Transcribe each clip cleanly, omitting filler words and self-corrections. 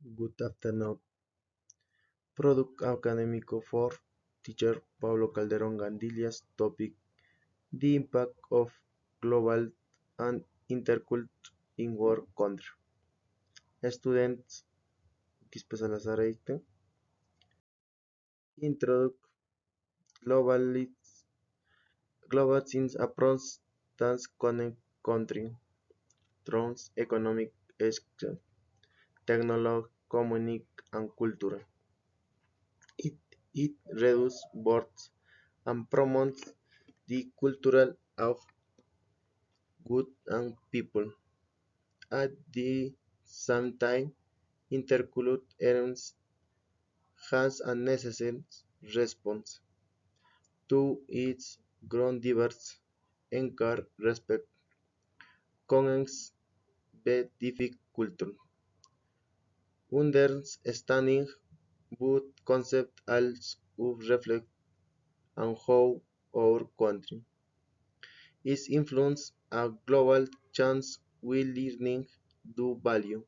Good afternoon. Product Académico for Teacher Pablo Calderón Gandillas. Topic: The impact of global and interculture in work country. Students, Quispe Salazar Eite. Introduct global since approach dance connect country. Trans economic exchange, technology, communic and culture. It, it reduces borders and promotes the cultural of good and people. At the same time, intercultural errands has a necessary response to its grown diverse encourage respect connects benefic culture. Understanding both concept als reflect on how our country is influenced a global chance we learning do value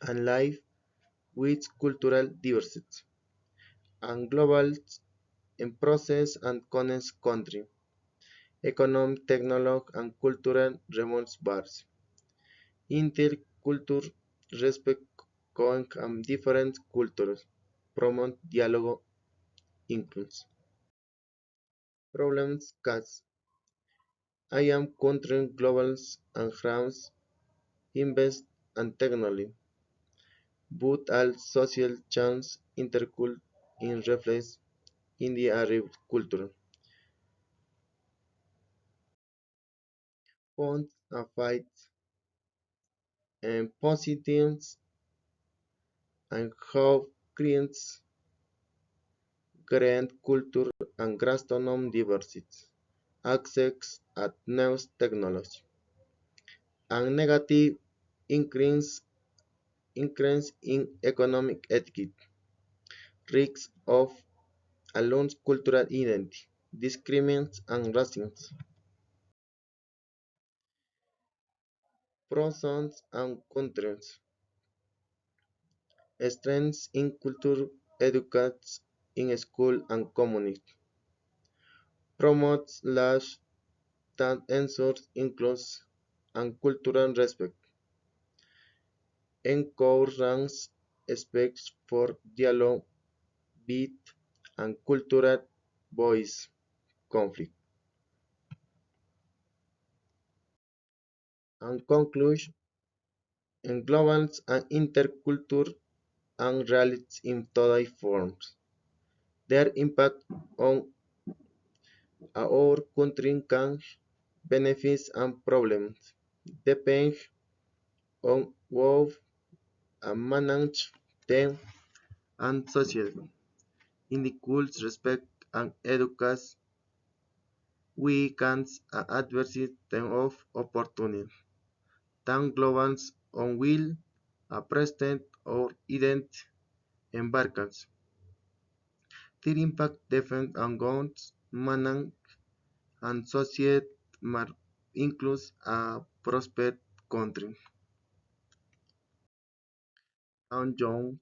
and life with cultural diversity and global in process and connects country, economic, technology, and cultural remote bars. Interculture respect and different cultures, promote dialogue, includes. Problems cause I am countering globals and harms invest and technology, but all social chance interculture in reflects in the Arab culture. Points and fight and positives and how creates grand culture and gastronom diversity, access at new technology, and negative increase, increase in economic etiquette, risks of alone cultural identity, discriminations and racism, pros and cons, strengths in culture educates in school and community, promotes large that ensures inclusion and cultural respect, encourages space for dialogue, beat, and cultural voice conflict. And conclusion, in global and intercultural and realities in today forms. Their impact on our country can benefits and problems depend on how we manage them and society. In the schools, respect and educate we can adversity of opportunity. Tan global on will a present or ident embarkers. Their impact defend on guns, manang and society includes a prosperous country. And Jones